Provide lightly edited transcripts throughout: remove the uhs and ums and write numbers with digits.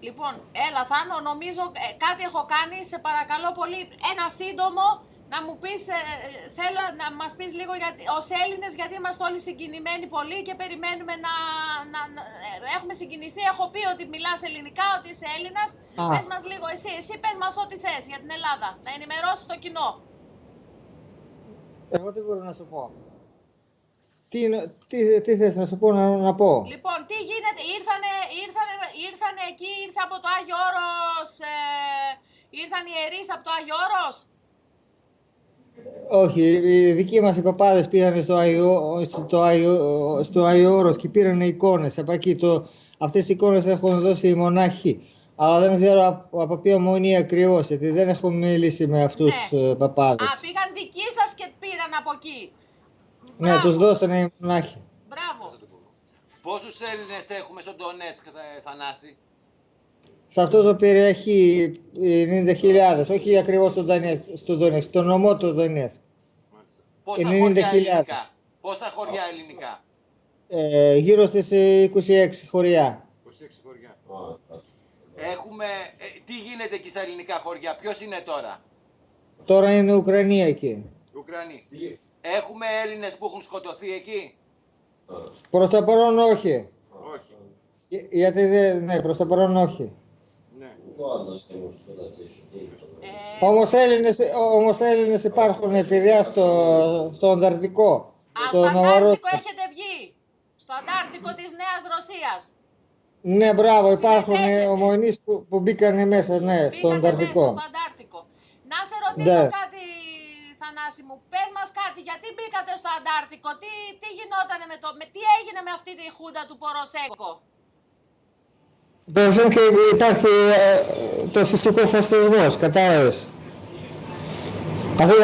Λοιπόν, έλα Θάνο, νομίζω κάτι έχω κάνει, σε παρακαλώ πολύ, ένα σύντομο, να μου πεις, θέλω να μας πεις λίγο ως Έλληνες, γιατί είμαστε όλοι συγκινημένοι πολύ και περιμένουμε έχουμε συγκινηθεί, έχω πει ότι μιλάς ελληνικά, ότι είσαι Έλληνας, πες μας λίγο, εσύ πες μας ό,τι θες για την Ελλάδα, να ενημερώσεις το κοινό. Εγώ τι μπορώ να σου πω. Τι θες να σου πω να πω. Λοιπόν, τι γίνεται, ήρθανε εκεί, ήρθε από το Άγιο Όρος, ήρθαν οι ιερείς από το Άγιο Όρος. Όχι, οι δικοί μας οι παπάδες πήγαν στο Άγιο Όρος και πήραν εικόνες. Από εκεί αυτές οι εικόνες έχουν δώσει οι μονάχοι. Αλλά δεν ξέρω από ποια μονή ακριβώς, γιατί δεν έχω μιλήσει με αυτούς τους παπάδες. Α, πήγαν δικοί σας και πήραν από εκεί. Ναι, Μπράβο. τους δώσανε οι μονάχοι. Μπράβο. Πόσους Έλληνες έχουμε στον Ντονέτσκ, Θανάση? Σε αυτό το περιέχει 90.000, όχι ακριβώς στο Ντονέτσκ, στο νομό του Ντονέτσκ. Πόσα χωριά ελληνικά? Πόσα χωριά ελληνικά? Γύρω στις 26 χωριά. 26 χωριά. Έχουμε, τι γίνεται εκεί στα ελληνικά χωριά, ποιος είναι τώρα? Τώρα είναι Ουκρανία εκεί. Ουκρανοί. Έχουμε Έλληνες που έχουν σκοτωθεί εκεί? Προς το παρόν όχι. Όχι. Γιατί ναι, προς το παρόν όχι. Ναι. Όμως Έλληνες υπάρχουν παιδιά στο Ανταρκτικό. Στο Αντάρτικο έχετε βγει. Στο Αντάρτικο της Νέας Ρωσίας. Ναι, μπράβο, υπάρχουν ομοενείς που μπήκανε μέσα, ναι, στο Ανταρκτικό. Στο Αντάρτικο. Να σε ρωτήσω κάτι, Θανάση μου, πες μας κάτι, γιατί μπήκατε στο Αντάρτικο, τι γινότανε τι έγινε με αυτή τη χούντα του Ποροσέγκο? Καταρχήν και υπάρχει το φυσικό φασισμός, κατάλαβες.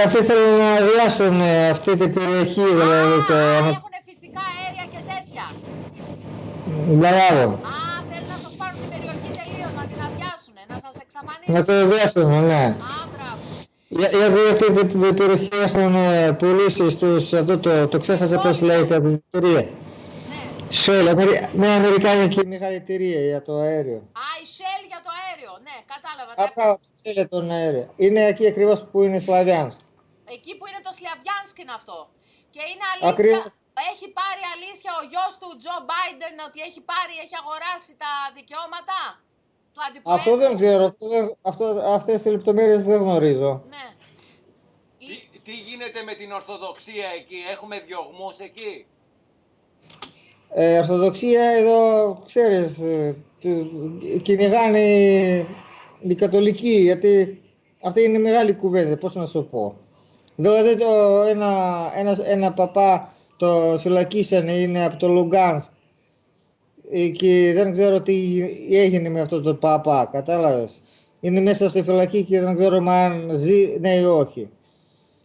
Αυτοί θέλουν να αδειάσουν αυτή την περιοχή, δηλαδή. Έχουν φυσικά αέρια και τέτοια. Μπράβο. Θέλουν να σας πάρουν την περιοχή τελείως, να την αδειάσουν, να σας εξαφανίσουν. Να το αδειάσουν, ναι. Γιατί αυτή την περιοχή έχουν πουλήσει στους, το ξέχασα πώς λέγεται, αυτή την εταιρεία. Shell, μια αμερικάνικη μεγάλη εταιρεία για το αέριο. Η Shell για το αέριο, ναι, κατάλαβα. Μπράβο, το Shell για το αέριο. Είναι εκεί ακριβώς που είναι Σλαβιάνσκ. Εκεί που είναι το Σλαβιάνσκ είναι αυτό. Και είναι αλήθεια, έχει πάρει αλήθεια ο γιος του Τζο Μπάιντεν ότι έχει αγοράσει τα δικαιώματα του αντιπροέδρου? Αυτό δεν ξέρω, αυτές τις λεπτομέρειες δεν γνωρίζω. Ναι. Τι γίνεται με την Ορθοδοξία εκεί, έχουμε διωγμούς εκεί? Ορθοδοξία εδώ, ξέρεις, κυνηγάνε οι Καθολικοί, γιατί αυτή είναι μεγάλη κουβέντα, πώς να σου πω. Δηλαδή ένα παπά το φυλακίσανε, είναι από το Λουγκάνσκ και δεν ξέρω τι έγινε με αυτό το παπά, κατάλαβες. Είναι μέσα στη φυλακή και δεν ξέρω αν ζει, ναι ή όχι.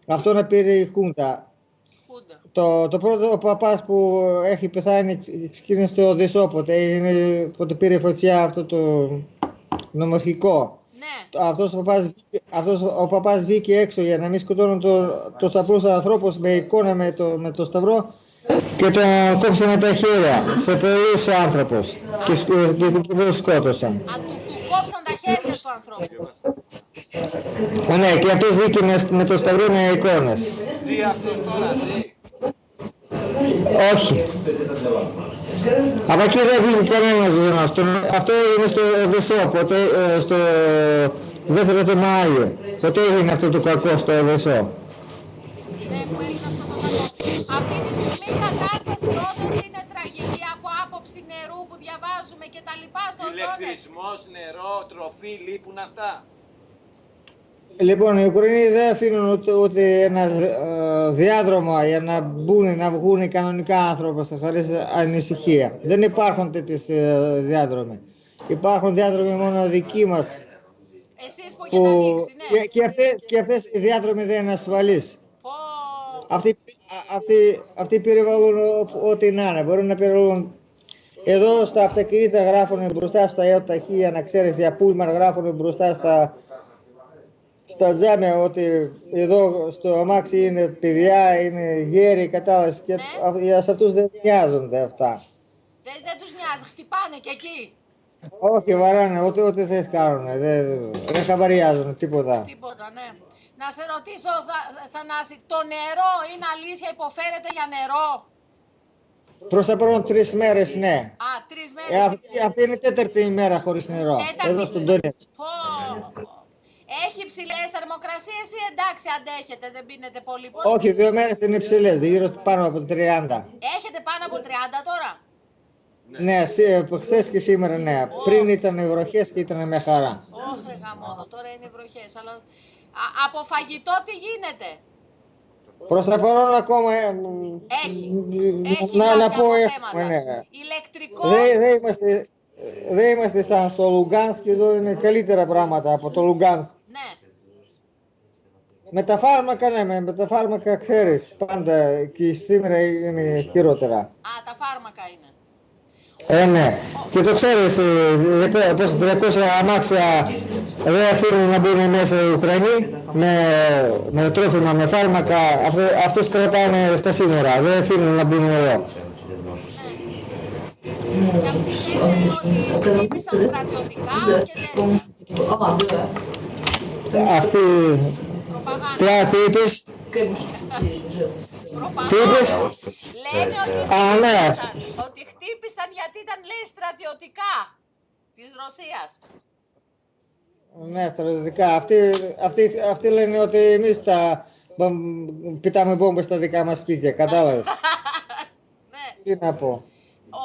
Αυτό να πήρε η Χούντα. Το πρώτο ο παπάς που έχει πεθάνει ξεκίνησε στο Οδυσσό, πότε πήρε φωτιά αυτό το νομαρχικό. Ναι. Αυτός ο παπάς βγήκε έξω για να μην σκοτώνουν τους απλούς ανθρώπους με εικόνα με το σταυρό και τον κόψανε τα χέρια σε πολλούς άνθρωπους και τον σκότωσαν. Του κόψαν τα χέρια του ανθρώπου. Ναι, και αυτός βγήκε με το σταυρό με εικόνες. Ζει αυτός τώρα, ζει? Όχι. Από εκεί δεν βγήκε κανένας γνωστός. Αυτό είναι στο Οδυσσό, στο δεύτερο του Μάιο. Ποτέ έγινε αυτό το κακό στο Οδυσσό. Ναι, που έγινε αυτό το κακό. Αυτή τη στιγμή η κατάσταση όντως είναι τραγική από άποψη νερού που διαβάζουμε και τα λοιπά στον Ντόνετσκ. Ηλεκτρισμός, νερό, τροφή, λείπουν αυτά? Λοιπόν, οι Ουκρανοί δεν αφήνουν ούτε ένα διάδρομο για να βγουν κανονικά άνθρωποι χωρίς ανησυχία. Δεν υπάρχουν τέτοιες διάδρομοι. Υπάρχουν διάδρομοι μόνο δικοί μας. Εσείς που έχετε ανοίξει, ναι. Και αυτές οι διάδρομοι δεν είναι ασφαλείς. Αυτοί περιβαλλούν ό,τι να είναι. Μπορούν να περιβαλλούν. Εδώ στα αυτοκίνητα γράφουν μπροστά στα αιωταχεία, να ξέρεις, για πούλμαν γράφουν μπροστά στα τζάμια ότι εδώ στο αμάξι είναι παιδιά, είναι γέροι, κατάλαβες, και σε αυτούς δεν νοιάζονται αυτά. Δεν τους νοιάζει, χτυπάνε και εκεί. Όχι, βαράνε, ό,τι θες κάνουνε. Δεν χαμπαριάζουν τίποτα. Τίποτα, ναι. Να σε ρωτήσω, Θανάση, το νερό είναι αλήθεια, υποφέρεται για νερό? Προς τα πρώτα 3 μέρες, ναι. Α, 3 μέρες. Αυτή είναι η τέταρτη ημέρα χωρίς νερό. Εδώ στον Ντόνετσκ. Έχει υψηλές θερμοκρασίες ή εντάξει, αντέχετε, δεν πίνετε πολύ? Όχι, 2 μέρες είναι υψηλές, γύρω πάνω από 30. Έχετε πάνω από 30 τώρα? Ναι, χθες και σήμερα, ναι. Πριν ήταν βροχές και ήταν μια χαρά. Όχι, ρε γαμώτο, τώρα είναι βροχές, αλλά από φαγητό τι γίνεται? Προς τα παρόν ακόμα, Έχει να πω, κάποια έχουμε, ναι. Ηλεκτρικό. Δεν είμαστε σαν στο Λουγκάνσκ, εδώ είναι καλύτερα πράγματα από το Λουγκάνσκ. Ναι. Με τα φάρμακα, ναι, με τα φάρμακα ξέρεις, πάντα και σήμερα είναι χειρότερα. Α, τα φάρμακα είναι. Ναι. Και το ξέρεις, πως 300 αμάξια δεν αφήνουν να μπουν μέσα οι Ουκρανοί με τρόφιμα, με φάρμακα, αυτούς κρατάνε στα σύνορα, δεν αφήνουν να μπουν εδώ. Αυτή... Τι είπες? Τι είπες? Λένε ότι χτύπησαν γιατί ήταν, λέει, στρατιωτικά της Ρωσίας. Ναι, στρατιωτικά. Αυτοί λένε ότι εμείς πετάμε μπόμπες στα δικά μας σπίτια, κατάλαβες. Τι να πω.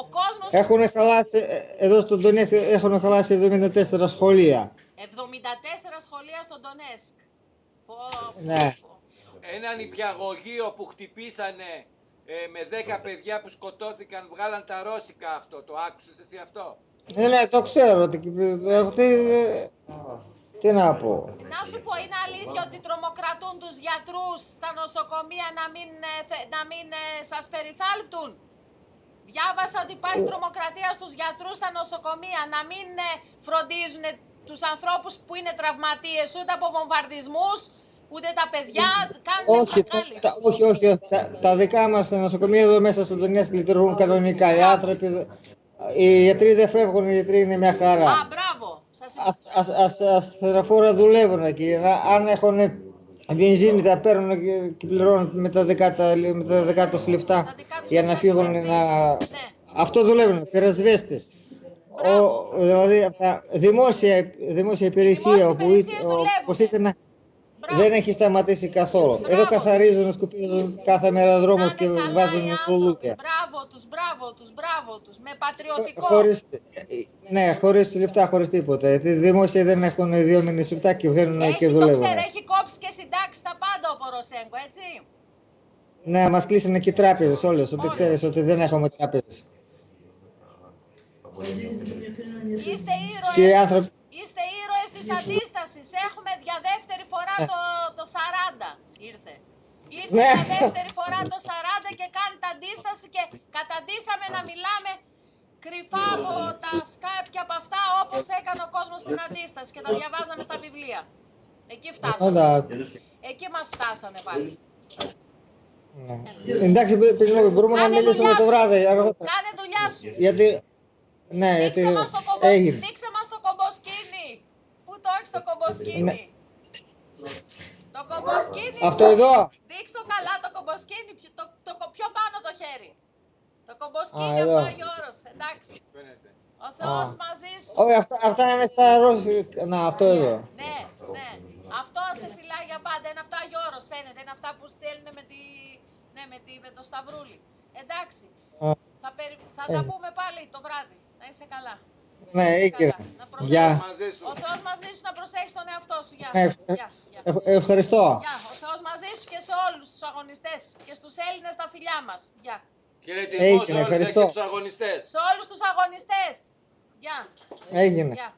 Ο κόσμος... Έχουν χαλάσει, εδώ στον Ντονέτσκ έχουν χαλάσει 74 σχολεία. 74 σχολεία στον Ντονέτσκ. Ναι. Ένα νηπιαγωγείο που χτυπήσανε με 10 παιδιά που σκοτώθηκαν, βγάλαν τα ρώσικα αυτό. Το άκουσες εσύ αυτό? Ναι, το ξέρω. Τι να πω. Να σου πω, είναι αλήθεια ότι τρομοκρατούν τους γιατρούς στα νοσοκομεία να μην σας περιθάλπτουν? Διάβασα ότι υπάρχει τρομοκρατία στους γιατρούς στα νοσοκομεία, να μην φροντίζουν τους ανθρώπους που είναι τραυματίες ούτε από βομβαρδισμούς, ούτε τα παιδιά. Όχι. Τα δικά μας νοσοκομεία εδώ μέσα στον Ντονέτσκ λειτουργούν κανονικά. Οι γιατροί δεν φεύγουν, οι γιατροί είναι μια χαρά. Α, μπράβο. Ασθενοφόρα δουλεύουν εκεί. Αν έχουν βενζίνη τα παίρνουν και πληρώνουν με τα δεκά τους λεφτά για να φύγουν. Ναι. Αυτό δουλεύουν, πυρασβέστες. Δηλαδή αυτά, δημόσια υπηρεσία όπως ήταν, δεν έχει σταματήσει καθόλου. Εδώ καθαρίζουν, σκουπίζουν κάθε μέρα δρόμους και βάζουν λουλούδια. Μπράβο τους, με πατριωτικό. Ναι, χωρίς λεφτά, χωρίς τίποτα. Γιατί δημόσια δεν έχουν διόμενες λεφτά και βγαίνουν και δουλεύουν. Το ξέρω, έχει κόψει και συντάξει τα πάντα ο Ποροσέγκο, έτσι. Ναι, μας κλείσανε και οι τράπεζες όλες, ότι ξέρεις ότι δεν έχουμε τράπεζες. Είστε ήρωες της αντίστασης. Έχουμε για δεύτερη φορά το 40 ήρθε. Ήρθε για δεύτερη φορά το 40 και κάνει την αντίσταση και καταντήσαμε να μιλάμε κρυφά από τα Skype και από αυτά όπως έκανε ο κόσμος στην αντίσταση και τα διαβάζαμε στα βιβλία. Εκεί φτάσαμε. Εκεί μας φτάσανε πάλι. Εντάξει, μπορούμε να μιλήσουμε το βράδυ αργότερα. Κάνε δουλειά σου. Ναι, έγινε. Δείξε μας το κομποσκίνι. Πού το έχεις το κομποσκίνι? Ναι. Το κομποσκίνι. Αυτό εδώ. Δείξτε το καλά το κομποσκίνι. Το πιο πάνω το χέρι. Το κομποσκίνι από το Άγιο Όρος. Εντάξει. Ο Θεός μαζί σου. Όχι, αυτά είναι στα ρώσικα. Να, αυτό εδώ. Ναι. Αυτό σε φυλάει για πάντα. Είναι από το Άγιο Όρος, φαίνεται. Είναι αυτά που στέλνουν με το σταυρούλι. Εντάξει. Θα τα πούμε πάλι το βράδυ. Να είσαι καλά. Ναι, έγινε. Γεια. Ο Θεός μαζί σου, να προσέχεις τον εαυτό σου. Γεια. Ευχαριστώ. Γεια. Ο Θεός μαζί σου και σε όλους τους αγωνιστές και στους Έλληνες τα φιλιά μας. Γεια. Χαιρετισμό σε όλους τους αγωνιστές. Σε όλους τους αγωνιστές. Γεια. Έγινε. Γεια.